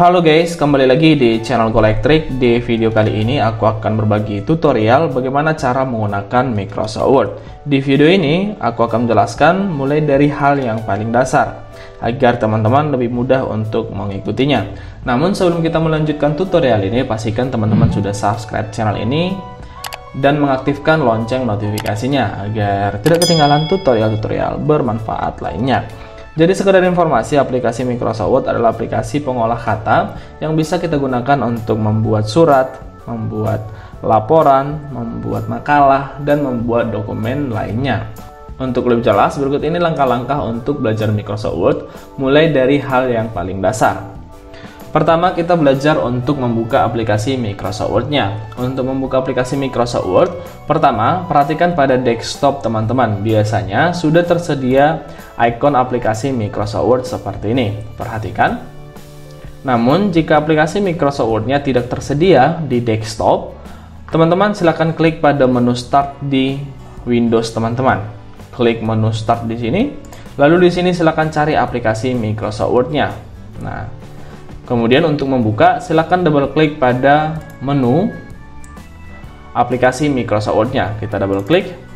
Halo guys, kembali lagi di channel Golektrik. Di video kali ini aku akan berbagi tutorial bagaimana cara menggunakan Microsoft Word. Di video ini aku akan menjelaskan mulai dari hal yang paling dasar agar teman-teman lebih mudah untuk mengikutinya. Namun sebelum kita melanjutkan tutorial ini, pastikan teman-teman sudah subscribe channel ini dan mengaktifkan lonceng notifikasinya agar tidak ketinggalan tutorial-tutorial bermanfaat lainnya. Jadi sekedar informasi, aplikasi Microsoft Word adalah aplikasi pengolah kata yang bisa kita gunakan untuk membuat surat, membuat laporan, membuat makalah, dan membuat dokumen lainnya. Untuk lebih jelas, berikut ini langkah-langkah untuk belajar Microsoft Word mulai dari hal yang paling dasar. Pertama, kita belajar untuk membuka aplikasi Microsoft Word-nya. Untuk membuka aplikasi Microsoft Word, pertama, perhatikan pada desktop teman-teman. Biasanya sudah tersedia ikon aplikasi Microsoft Word seperti ini. Perhatikan. Namun, jika aplikasi Microsoft Word-nya tidak tersedia di desktop, teman-teman silakan klik pada menu Start di Windows teman-teman. Klik menu Start di sini, lalu di sini silakan cari aplikasi Microsoft Word-nya. Nah, kemudian untuk membuka, silakan double klik pada menu aplikasi Microsoft Word-nya. Kita double klik.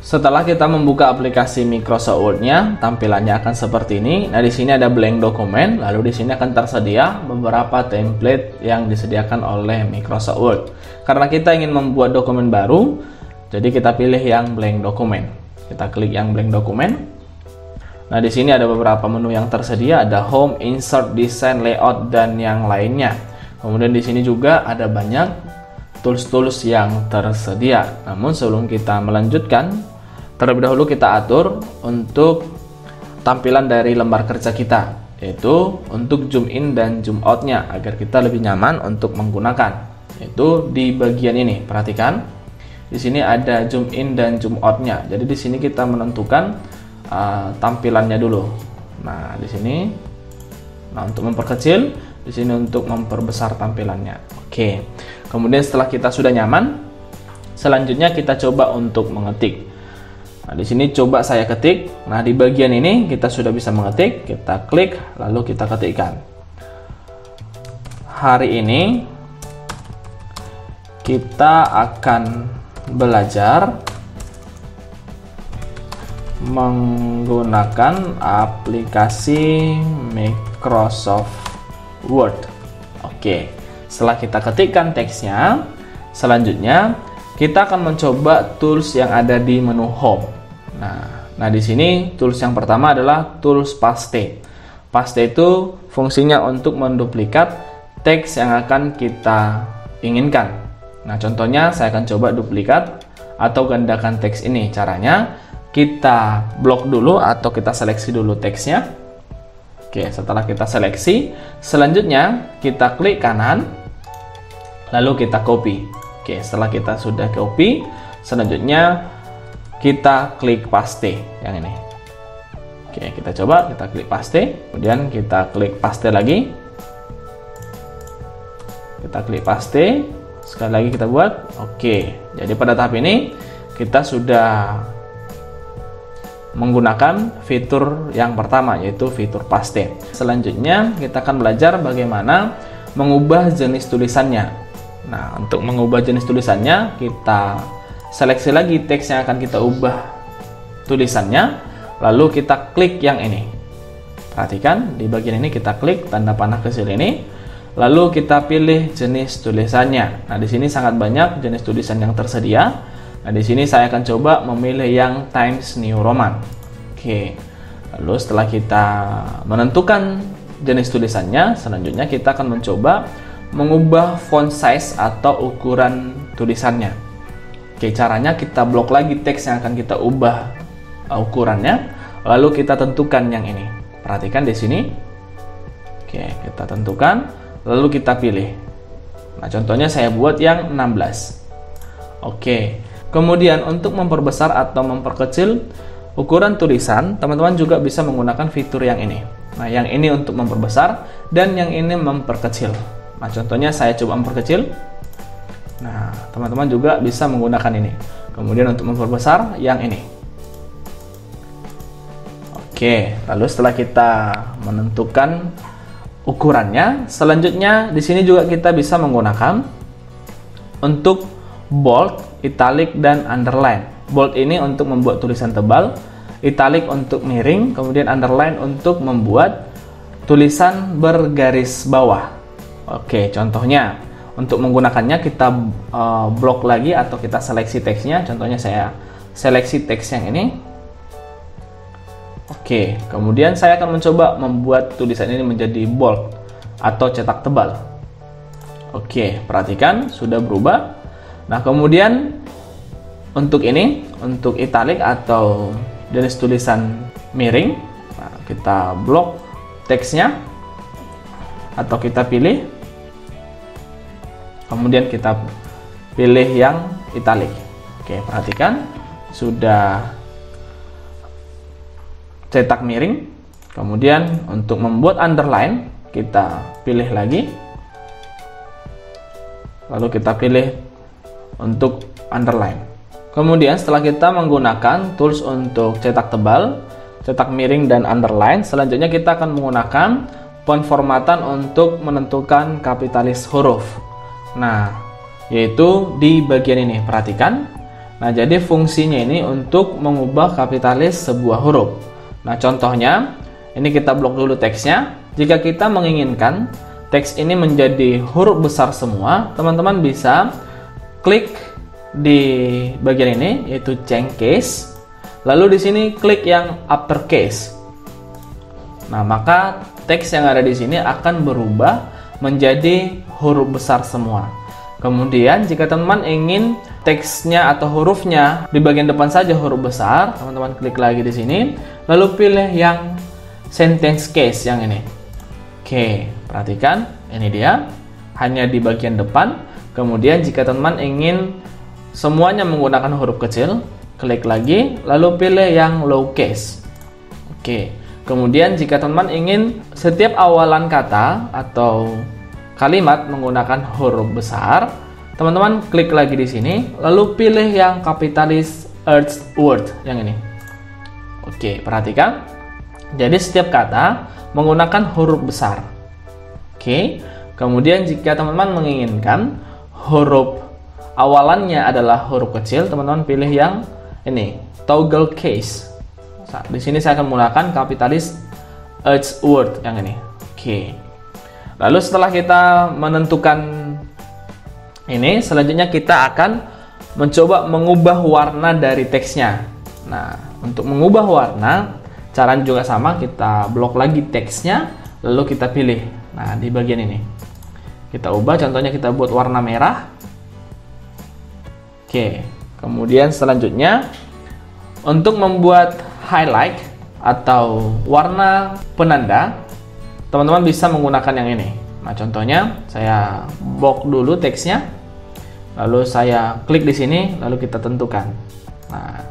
Setelah kita membuka aplikasi Microsoft Word-nya, tampilannya akan seperti ini. Nah, di sini ada blank dokumen, lalu di sini akan tersedia beberapa template yang disediakan oleh Microsoft Word. Karena kita ingin membuat dokumen baru, jadi kita pilih yang blank dokumen. Kita klik yang blank dokumen. Nah, di sini ada beberapa menu yang tersedia, ada Home, Insert, Design, Layout, dan yang lainnya. Kemudian di sini juga ada banyak tools-tools yang tersedia. Namun sebelum kita melanjutkan, terlebih dahulu kita atur untuk tampilan dari lembar kerja kita, yaitu untuk zoom in dan zoom out-nya agar kita lebih nyaman untuk menggunakan. Yaitu di bagian ini, perhatikan. Di sini ada zoom in dan zoom out-nya. Jadi di sini kita menentukan tampilannya dulu. Nah, di sini, untuk memperkecil, di sini untuk memperbesar tampilannya. Oke. Kemudian setelah kita sudah nyaman, selanjutnya kita coba untuk mengetik. Nah, di sini coba saya ketik. Nah, di bagian ini kita sudah bisa mengetik. Kita klik, lalu kita ketikkan. Hari ini kita akan belajar menggunakan aplikasi Microsoft Word. Oke, setelah kita ketikkan teksnya, selanjutnya kita akan mencoba tools yang ada di menu Home. Nah, di sini tools yang pertama adalah tools paste. Paste itu fungsinya untuk menduplikat teks yang akan kita inginkan. Nah, contohnya saya akan coba duplikat atau gandakan teks ini. Caranya, kita blok dulu atau kita seleksi dulu teksnya. Oke, setelah kita seleksi, selanjutnya kita klik kanan, lalu kita copy. Oke, setelah kita sudah copy, selanjutnya kita klik paste yang ini. Oke, kita coba, kita klik paste, kemudian kita klik paste lagi. Kita klik paste, sekali lagi kita buat. Oke, jadi pada tahap ini kita sudah menggunakan fitur yang pertama, yaitu fitur paste. Selanjutnya kita akan belajar bagaimana mengubah jenis tulisannya. Nah, untuk mengubah jenis tulisannya, kita seleksi lagi teks yang akan kita ubah tulisannya, lalu kita klik yang ini. Perhatikan, di bagian ini kita klik tanda panah kecil ini, lalu kita pilih jenis tulisannya. Nah, di sini sangat banyak jenis tulisan yang tersedia. Nah, di sini saya akan coba memilih yang Times New Roman. Oke. Lalu setelah kita menentukan jenis tulisannya, selanjutnya kita akan mencoba mengubah font size atau ukuran tulisannya. Oke, caranya kita blok lagi teks yang akan kita ubah ukurannya, lalu kita tentukan yang ini. Perhatikan di sini. Oke, kita tentukan, lalu kita pilih. Nah, contohnya saya buat yang 16. Oke. Kemudian untuk memperbesar atau memperkecil ukuran tulisan, teman-teman juga bisa menggunakan fitur yang ini. Nah, yang ini untuk memperbesar dan yang ini memperkecil. Nah, contohnya saya coba memperkecil. Nah, teman-teman juga bisa menggunakan ini. Kemudian untuk memperbesar yang ini. Oke, lalu setelah kita menentukan ukurannya. Selanjutnya di sini juga kita bisa menggunakan untuk bold, italic, dan underline. Bold ini untuk membuat tulisan tebal, italic untuk miring, kemudian underline untuk membuat tulisan bergaris bawah. Oke, contohnya untuk menggunakannya kita blok lagi atau kita seleksi teksnya. Contohnya saya seleksi teks yang ini. Oke, kemudian saya akan mencoba membuat tulisan ini menjadi bold atau cetak tebal. Oke, perhatikan sudah berubah. Nah, kemudian untuk ini, untuk italic atau jenis tulisan miring, nah, kita blok teksnya atau kita pilih, kemudian kita pilih yang italic. Oke, perhatikan sudah cetak miring. Kemudian untuk membuat underline kita pilih lagi, lalu kita pilih untuk underline. Kemudian setelah kita menggunakan tools untuk cetak tebal, cetak miring, dan underline, selanjutnya kita akan menggunakan font formatan untuk menentukan kapitalis huruf. Nah, yaitu di bagian ini, perhatikan. Nah, jadi fungsinya ini untuk mengubah kapitalis sebuah huruf. Nah, contohnya, ini kita blok dulu teksnya. Jika kita menginginkan teks ini menjadi huruf besar semua, teman-teman bisa klik di bagian ini, yaitu change case. Lalu di sini klik yang uppercase. Nah, maka teks yang ada di sini akan berubah menjadi huruf besar semua. Kemudian jika teman-teman ingin teksnya atau hurufnya di bagian depan saja huruf besar, teman-teman klik lagi di sini, lalu pilih yang sentence case yang ini. Oke, perhatikan, ini dia, hanya di bagian depan. Kemudian jika teman-teman ingin semuanya menggunakan huruf kecil, klik lagi, lalu pilih yang lowercase. Oke, kemudian jika teman-teman ingin setiap awalan kata atau kalimat menggunakan huruf besar, teman-teman klik lagi di sini, lalu pilih yang kapitalis earth word yang ini. Oke, perhatikan. Jadi setiap kata menggunakan huruf besar. Oke, kemudian jika teman-teman menginginkan huruf awalannya adalah huruf kecil, teman-teman pilih yang ini, toggle case. Nah, di sini saya akan menggunakan kapitalis earth word yang ini. Oke. Lalu setelah kita menentukan ini, selanjutnya kita akan mencoba mengubah warna dari teksnya. Nah, untuk mengubah warna, caranya juga sama, kita blok lagi teksnya, lalu kita pilih. Nah, di bagian ini kita ubah, contohnya kita buat warna merah. Oke, kemudian selanjutnya untuk membuat highlight atau warna penanda, teman-teman bisa menggunakan yang ini. Nah, contohnya saya blok dulu teksnya, lalu saya klik di sini, lalu kita tentukan. Nah,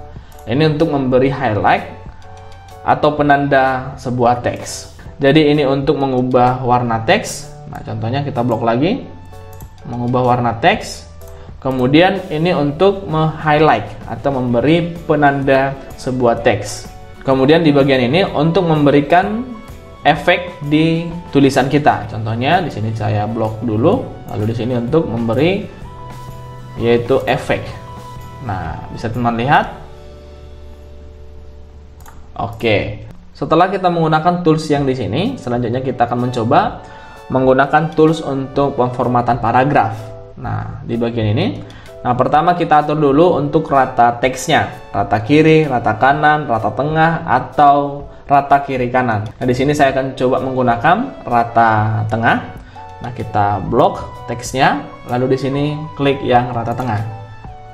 ini untuk memberi highlight atau penanda sebuah teks. Jadi ini untuk mengubah warna teks. Nah, contohnya kita blok lagi, mengubah warna teks. Kemudian ini untuk meng-highlight atau memberi penanda sebuah teks. Kemudian di bagian ini untuk memberikan efek di tulisan kita. Contohnya di sini saya blok dulu, lalu di sini untuk memberi yaitu efek. Nah, bisa teman lihat. Oke. Setelah kita menggunakan tools yang di sini, selanjutnya kita akan mencoba menggunakan tools untuk pemformatan paragraf. Nah, di bagian ini, nah pertama kita atur dulu untuk rata teksnya, rata kiri, rata kanan, rata tengah, atau rata kiri kanan. Nah, di sini saya akan coba menggunakan rata tengah. Nah, kita blok teksnya, lalu di sini klik yang rata tengah.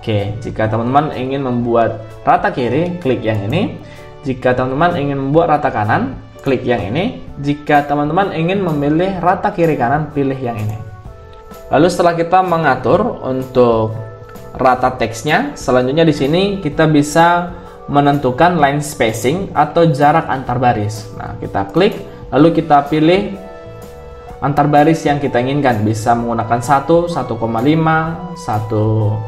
Oke, jika teman-teman ingin membuat rata kiri, klik yang ini. Jika teman-teman ingin membuat rata kanan, klik yang ini. Jika teman-teman ingin memilih rata kiri kanan, pilih yang ini. Lalu setelah kita mengatur untuk rata teksnya, selanjutnya di sini kita bisa menentukan line spacing atau jarak antar baris. Nah, kita klik, lalu kita pilih antar baris yang kita inginkan. Bisa menggunakan 1, 1,5,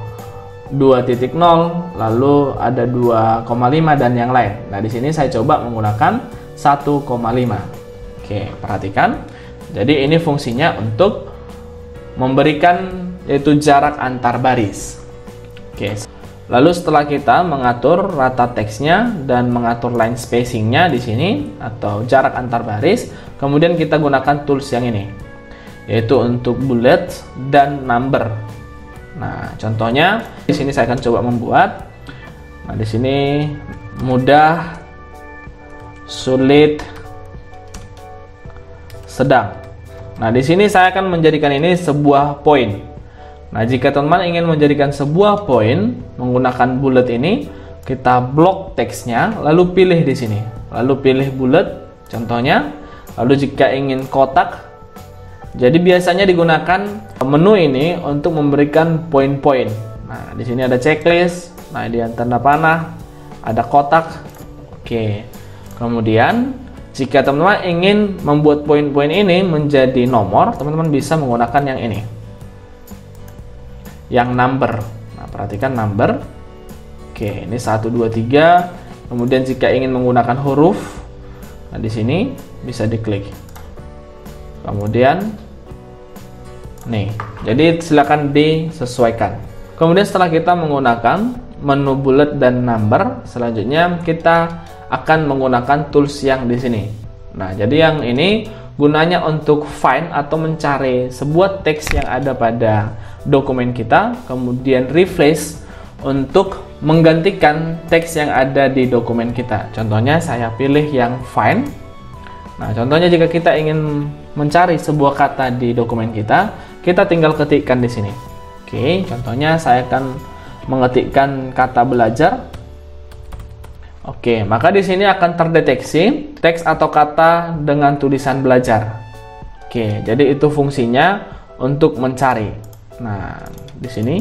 2.0, lalu ada 2,5 dan yang lain. Nah, di sini saya coba menggunakan 1,5. Oke, perhatikan. Jadi ini fungsinya untuk memberikan yaitu jarak antar baris. Oke. Lalu setelah kita mengatur rata teksnya dan mengatur line spacingnya di sini atau jarak antar baris, kemudian kita gunakan tools yang ini, yaitu untuk bullet dan number. Nah, contohnya di sini saya akan coba membuat. Nah, di sini mudah, sulit, sedang. Nah, di sini saya akan menjadikan ini sebuah poin. Nah, jika teman-teman ingin menjadikan sebuah poin menggunakan bullet ini, kita blok teksnya, lalu pilih di sini, lalu pilih bullet, contohnya. Lalu jika ingin kotak, jadi biasanya digunakan menu ini untuk memberikan poin-poin. Nah, di sini ada checklist, nah di tanda panah, ada kotak. Oke. Kemudian, jika teman-teman ingin membuat poin-poin ini menjadi nomor, teman-teman bisa menggunakan yang ini, yang number. Nah, perhatikan number. Oke, ini 1 2 3. Kemudian jika ingin menggunakan huruf, nah di sini bisa diklik. Kemudian nih, jadi silakan disesuaikan. Kemudian setelah kita menggunakan menu bullet dan number, selanjutnya kita akan menggunakan tools yang di sini. Nah, jadi yang ini gunanya untuk find atau mencari sebuah teks yang ada pada dokumen kita, kemudian replace untuk menggantikan teks yang ada di dokumen kita. Contohnya saya pilih yang find. Nah, contohnya jika kita ingin mencari sebuah kata di dokumen kita, kita tinggal ketikkan di sini. Oke, contohnya saya akan mengetikkan kata belajar. Oke, maka di sini akan terdeteksi teks atau kata dengan tulisan belajar. Oke, jadi itu fungsinya untuk mencari. Nah, di sini.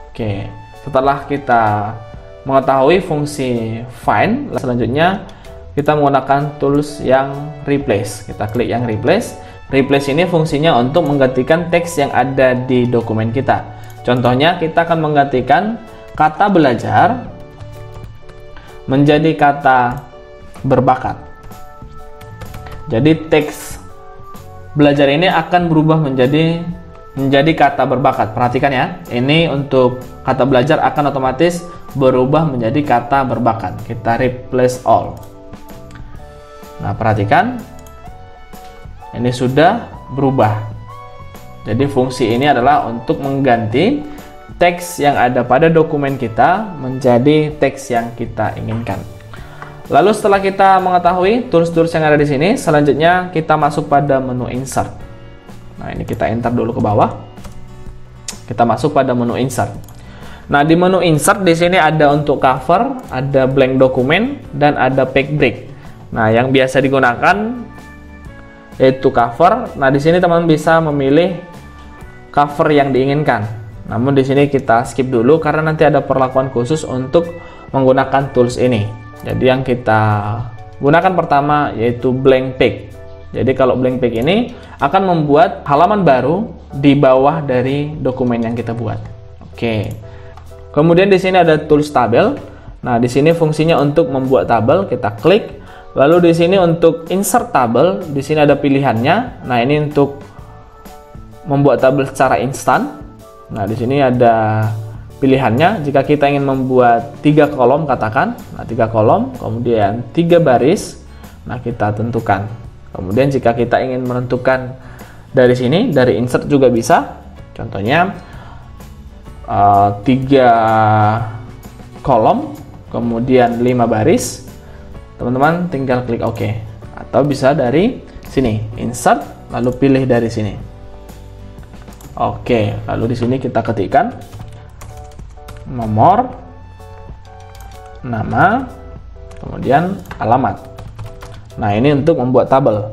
Oke, setelah kita mengetahui fungsi find, selanjutnya kita menggunakan tools yang replace. Kita klik yang replace. Replace ini fungsinya untuk menggantikan teks yang ada di dokumen kita. Contohnya, kita akan menggantikan kata belajar menjadi kata berbakat. Jadi teks belajar ini akan berubah menjadi kata berbakat. Perhatikan ya, ini untuk kata belajar akan otomatis berubah menjadi kata berbakat. Kita replace all. Nah, perhatikan, ini sudah berubah. Jadi fungsi ini adalah untuk mengganti teks yang ada pada dokumen kita menjadi teks yang kita inginkan. Lalu setelah kita mengetahui tools-tools yang ada di sini, selanjutnya kita masuk pada menu insert. Nah, ini kita enter dulu ke bawah. Kita masuk pada menu insert. Nah, di menu insert di sini ada untuk cover, ada blank dokumen, dan ada page break. Nah, yang biasa digunakan yaitu cover. Nah, di sini teman bisa memilih cover yang diinginkan. Namun di sini kita skip dulu karena nanti ada perlakuan khusus untuk menggunakan tools ini. Jadi yang kita gunakan pertama yaitu blank page. Jadi kalau blank page ini akan membuat halaman baru di bawah dari dokumen yang kita buat. Oke. Kemudian di sini ada tools tabel. Nah, di sini fungsinya untuk membuat tabel, kita klik. Lalu di sini untuk insert tabel, di sini ada pilihannya. Nah, ini untuk membuat tabel secara instan. Nah, di sini ada pilihannya. Jika kita ingin membuat 3 kolom, katakan, nah 3 kolom, kemudian 3 baris, nah kita tentukan. Kemudian jika kita ingin menentukan dari sini, dari insert juga bisa. Contohnya 3 kolom, kemudian 5 baris. Teman-teman tinggal klik OK. Atau bisa dari sini, insert, lalu pilih dari sini. Oke, lalu di sini kita ketikkan nomor, nama, kemudian alamat. Nah, ini untuk membuat tabel.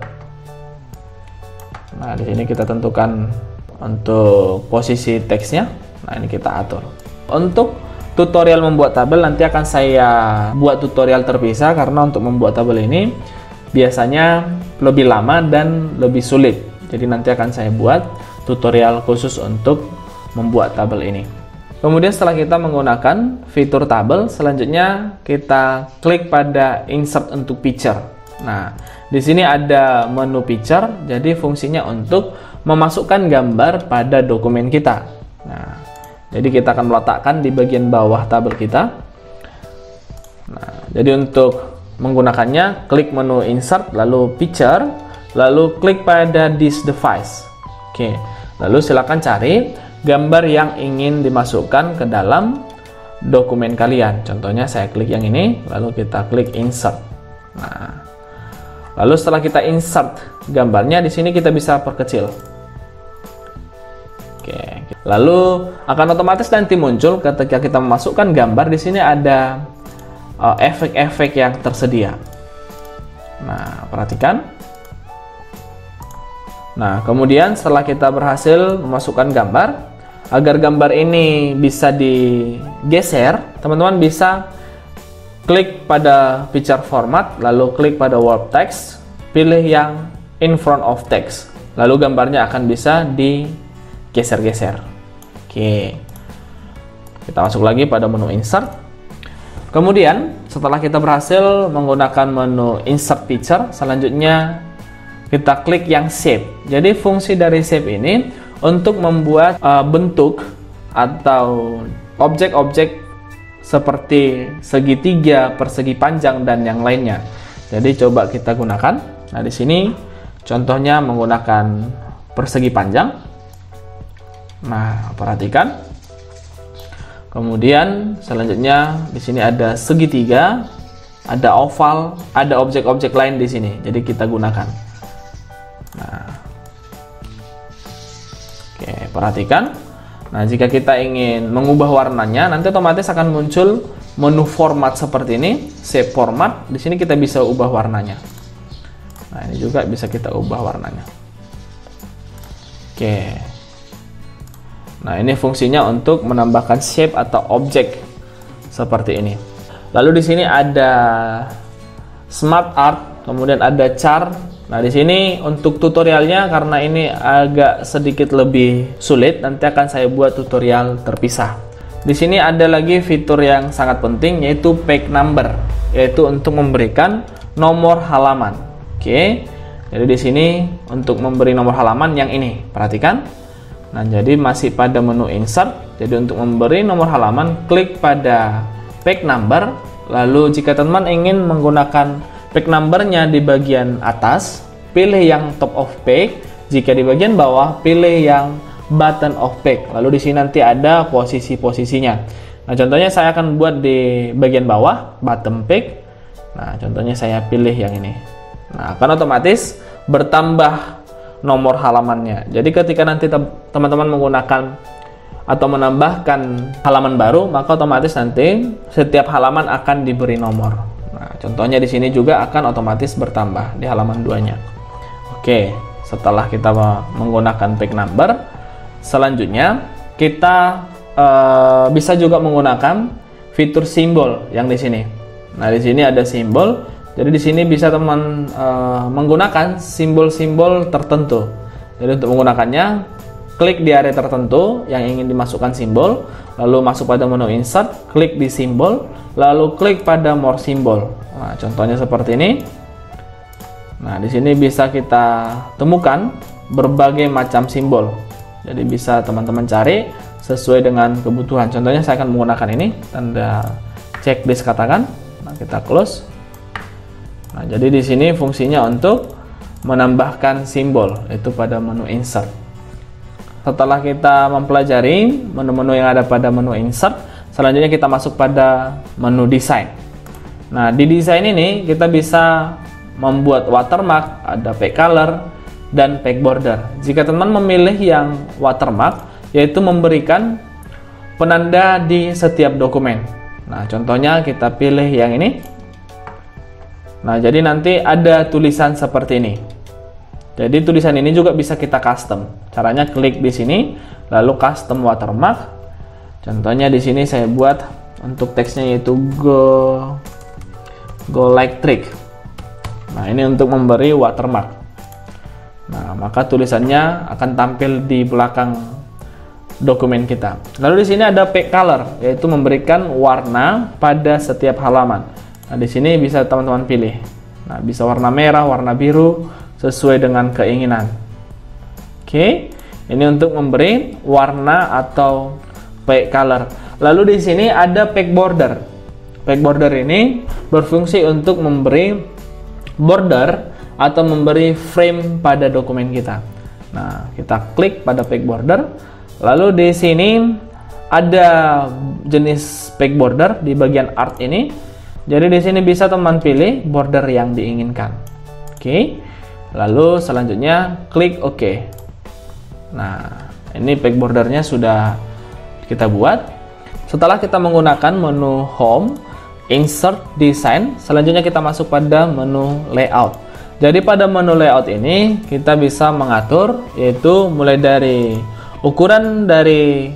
Nah, di sini kita tentukan untuk posisi teksnya. Nah, ini kita atur. Untuk tutorial membuat tabel nanti akan saya buat tutorial terpisah karena untuk membuat tabel ini biasanya lebih lama dan lebih sulit. Jadi nanti akan saya buat tutorial khusus untuk membuat tabel ini. Kemudian setelah kita menggunakan fitur tabel, selanjutnya kita klik pada insert untuk picture. Nah, di sini ada menu picture, jadi fungsinya untuk memasukkan gambar pada dokumen kita. Nah, jadi kita akan meletakkan di bagian bawah tabel kita. Nah, jadi untuk menggunakannya, klik menu insert, lalu picture, lalu klik pada this device. Oke, lalu silakan cari gambar yang ingin dimasukkan ke dalam dokumen kalian. Contohnya saya klik yang ini, lalu kita klik insert. Nah, lalu setelah kita insert gambarnya, di sini kita bisa perkecil. Oke, lalu akan otomatis nanti muncul ketika kita memasukkan gambar. Di sini ada efek-efek yang tersedia. Nah, perhatikan. Nah, kemudian setelah kita berhasil memasukkan gambar, agar gambar ini bisa digeser, teman-teman bisa klik pada picture format, lalu klik pada warp text, pilih yang in front of text, lalu gambarnya akan bisa digeser-geser. Oke, kita masuk lagi pada menu insert. Kemudian setelah kita berhasil menggunakan menu insert picture, selanjutnya kita klik yang shape. Jadi fungsi dari shape ini untuk membuat bentuk atau objek-objek seperti segitiga, persegi panjang, dan yang lainnya. Jadi coba kita gunakan. Nah, di sini contohnya menggunakan persegi panjang. Nah, perhatikan. Kemudian selanjutnya di sini ada segitiga, ada oval, ada objek-objek lain di sini. Jadi kita gunakan. Nah, oke, perhatikan. Nah, jika kita ingin mengubah warnanya, nanti otomatis akan muncul menu format seperti ini, shape format. Di sini kita bisa ubah warnanya. Nah, ini juga bisa kita ubah warnanya. Oke. Nah, ini fungsinya untuk menambahkan shape atau objek seperti ini. Lalu di sini ada smart art, kemudian ada chart. Nah, di sini untuk tutorialnya, karena ini agak sedikit lebih sulit, nanti akan saya buat tutorial terpisah. Di sini ada lagi fitur yang sangat penting, yaitu page number, yaitu untuk memberikan nomor halaman. Oke, jadi di sini untuk memberi nomor halaman yang ini, perhatikan. Nah, jadi masih pada menu insert. Jadi untuk memberi nomor halaman, klik pada page number. Lalu jika teman-teman ingin menggunakan page numbernya di bagian atas, pilih yang top of page. Jika di bagian bawah, pilih yang bottom of page. Lalu di sini nanti ada posisi-posisinya. Nah, contohnya saya akan buat di bagian bawah, bottom page. Nah, contohnya saya pilih yang ini. Nah, akan otomatis bertambah nomor halamannya. Jadi ketika nanti teman-teman menggunakan atau menambahkan halaman baru, maka otomatis nanti setiap halaman akan diberi nomor. Nah, contohnya di sini juga akan otomatis bertambah di halaman 2-nya. Oke, setelah kita menggunakan page number, selanjutnya kita bisa juga menggunakan fitur simbol yang di sini. Nah, di sini ada simbol. Jadi di sini bisa teman menggunakan simbol-simbol tertentu. Jadi untuk menggunakannya, klik di area tertentu yang ingin dimasukkan simbol, lalu masuk pada menu insert, klik di simbol, lalu klik pada more simbol. Nah, contohnya seperti ini. Nah, di sini bisa kita temukan berbagai macam simbol. Jadi bisa teman-teman cari sesuai dengan kebutuhan. Contohnya saya akan menggunakan ini, tanda checklist katakan. Nah, kita close. Nah, jadi di sini fungsinya untuk menambahkan simbol, itu pada menu insert. Setelah kita mempelajari menu-menu yang ada pada menu insert, selanjutnya kita masuk pada menu desain. Nah, di desain ini kita bisa membuat watermark, ada page color, dan page border. Jika teman memilih yang watermark, yaitu memberikan penanda di setiap dokumen. Nah, contohnya kita pilih yang ini. Nah, jadi nanti ada tulisan seperti ini. Jadi tulisan ini juga bisa kita custom. Caranya klik di sini, lalu custom watermark. Contohnya di sini saya buat untuk teksnya yaitu go electric. Nah, ini untuk memberi watermark. Nah, maka tulisannya akan tampil di belakang dokumen kita. Lalu di sini ada page color, yaitu memberikan warna pada setiap halaman. Nah, di sini bisa teman-teman pilih. Nah, bisa warna merah, warna biru, sesuai dengan keinginan. Oke, ini untuk memberi warna atau pack color. Lalu di sini ada pack border. Pack border ini berfungsi untuk memberi border atau memberi frame pada dokumen kita. Nah, kita klik pada pack border. Lalu di sini ada jenis pack border di bagian art ini. Jadi di sini bisa teman pilih border yang diinginkan. Oke. Lalu selanjutnya klik OK. Nah, ini pack bordernya sudah kita buat. Setelah kita menggunakan menu Home, Insert, Design, selanjutnya kita masuk pada menu Layout. Jadi pada menu Layout ini kita bisa mengatur, yaitu mulai dari ukuran dari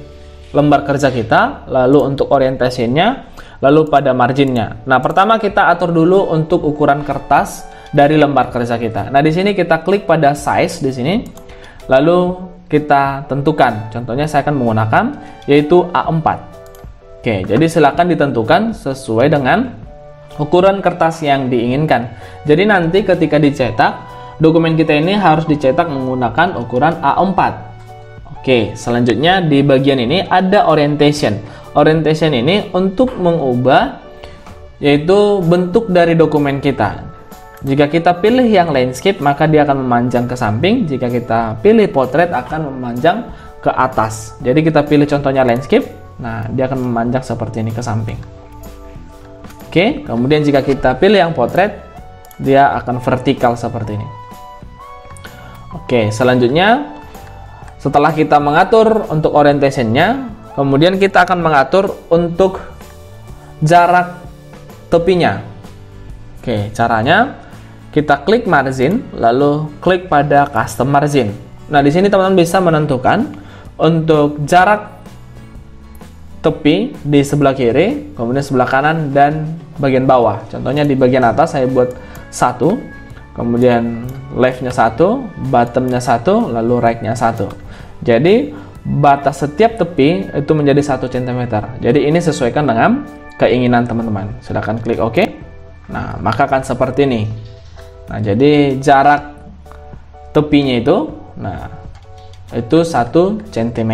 lembar kerja kita, lalu untuk orientasinya, lalu pada marginnya. Nah, pertama kita atur dulu untuk ukuran kertas dari lembar kerja kita. Nah, di sini kita klik pada size di sini, lalu kita tentukan. Contohnya saya akan menggunakan yaitu A4. Oke, jadi silakan ditentukan sesuai dengan ukuran kertas yang diinginkan. Jadi nanti ketika dicetak, dokumen kita ini harus dicetak menggunakan ukuran A4. Oke, selanjutnya di bagian ini ada orientation. Orientation ini untuk mengubah yaitu bentuk dari dokumen kita. Jika kita pilih yang landscape, maka dia akan memanjang ke samping. Jika kita pilih portrait, akan memanjang ke atas. Jadi kita pilih contohnya landscape. Nah, dia akan memanjang seperti ini ke samping. Oke, kemudian jika kita pilih yang portrait, dia akan vertikal seperti ini. Oke, selanjutnya setelah kita mengatur untuk orientationnya, kemudian kita akan mengatur untuk jarak tepinya. Oke, caranya kita klik margin, lalu klik pada custom margin. Nah, di sini teman-teman bisa menentukan untuk jarak tepi di sebelah kiri, kemudian sebelah kanan dan bagian bawah. Contohnya di bagian atas saya buat 1, kemudian leftnya 1, bottomnya 1, lalu rightnya 1. Jadi batas setiap tepi itu menjadi 1 cm. Jadi ini sesuaikan dengan keinginan teman-teman. Silahkan klik OK. Nah, maka akan seperti ini. Nah, jadi jarak tepinya itu, nah, itu 1 cm.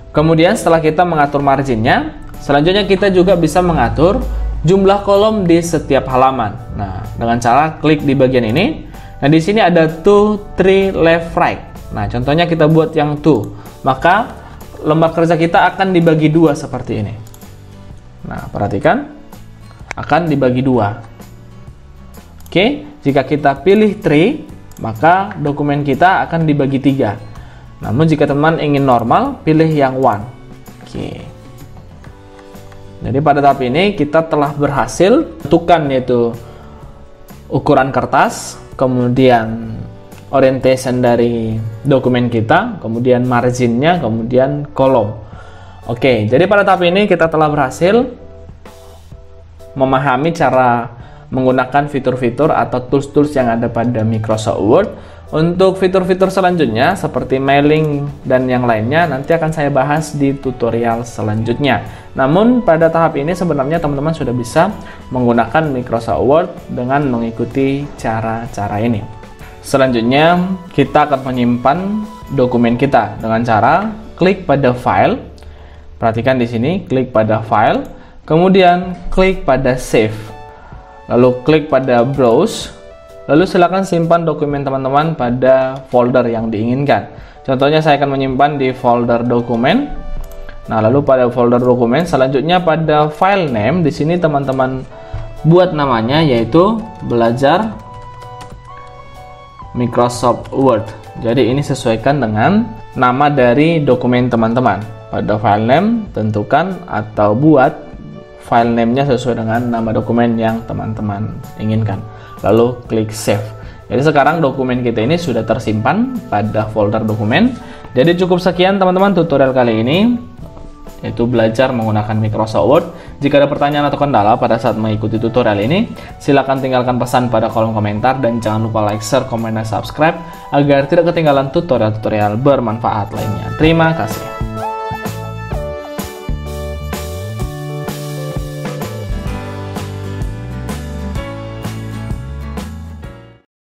Kemudian setelah kita mengatur marginnya, selanjutnya kita juga bisa mengatur jumlah kolom di setiap halaman. Nah, dengan cara klik di bagian ini. Nah, di sini ada 2, 3, left, right. Nah, contohnya kita buat yang 2. Maka lembar kerja kita akan dibagi 2 seperti ini. Nah, perhatikan, akan dibagi 2. Oke, jika kita pilih 3, maka dokumen kita akan dibagi 3. Namun jika teman ingin normal, pilih yang 1. Oke. Jadi pada tahap ini kita telah berhasil tentukan yaitu ukuran kertas, kemudian orientation dari dokumen kita, kemudian marginnya, kemudian kolom. Oke, jadi pada tahap ini kita telah berhasil memahami cara menggunakan fitur-fitur atau tools-tools yang ada pada Microsoft Word. Untuk fitur-fitur selanjutnya seperti mailing dan yang lainnya nanti akan saya bahas di tutorial selanjutnya. Namun pada tahap ini sebenarnya teman-teman sudah bisa menggunakan Microsoft Word dengan mengikuti cara-cara ini. Selanjutnya kita akan menyimpan dokumen kita dengan cara klik pada file. Perhatikan di sini, klik pada file, kemudian klik pada save. Lalu klik pada browse. Lalu silakan simpan dokumen teman-teman pada folder yang diinginkan. Contohnya saya akan menyimpan di folder dokumen. Nah, lalu pada folder dokumen selanjutnya pada file name di sini teman-teman buat namanya yaitu belajar Microsoft Word. Jadi ini sesuaikan dengan nama dari dokumen teman-teman. Pada file name tentukan atau buat file name-nya sesuai dengan nama dokumen yang teman-teman inginkan. Lalu klik save. Jadi sekarang dokumen kita ini sudah tersimpan pada folder dokumen. Jadi cukup sekian teman-teman tutorial kali ini, yaitu belajar menggunakan Microsoft Word. Jika ada pertanyaan atau kendala pada saat mengikuti tutorial ini, silakan tinggalkan pesan pada kolom komentar dan jangan lupa like, share, komen, dan subscribe agar tidak ketinggalan tutorial-tutorial bermanfaat lainnya. Terima kasih.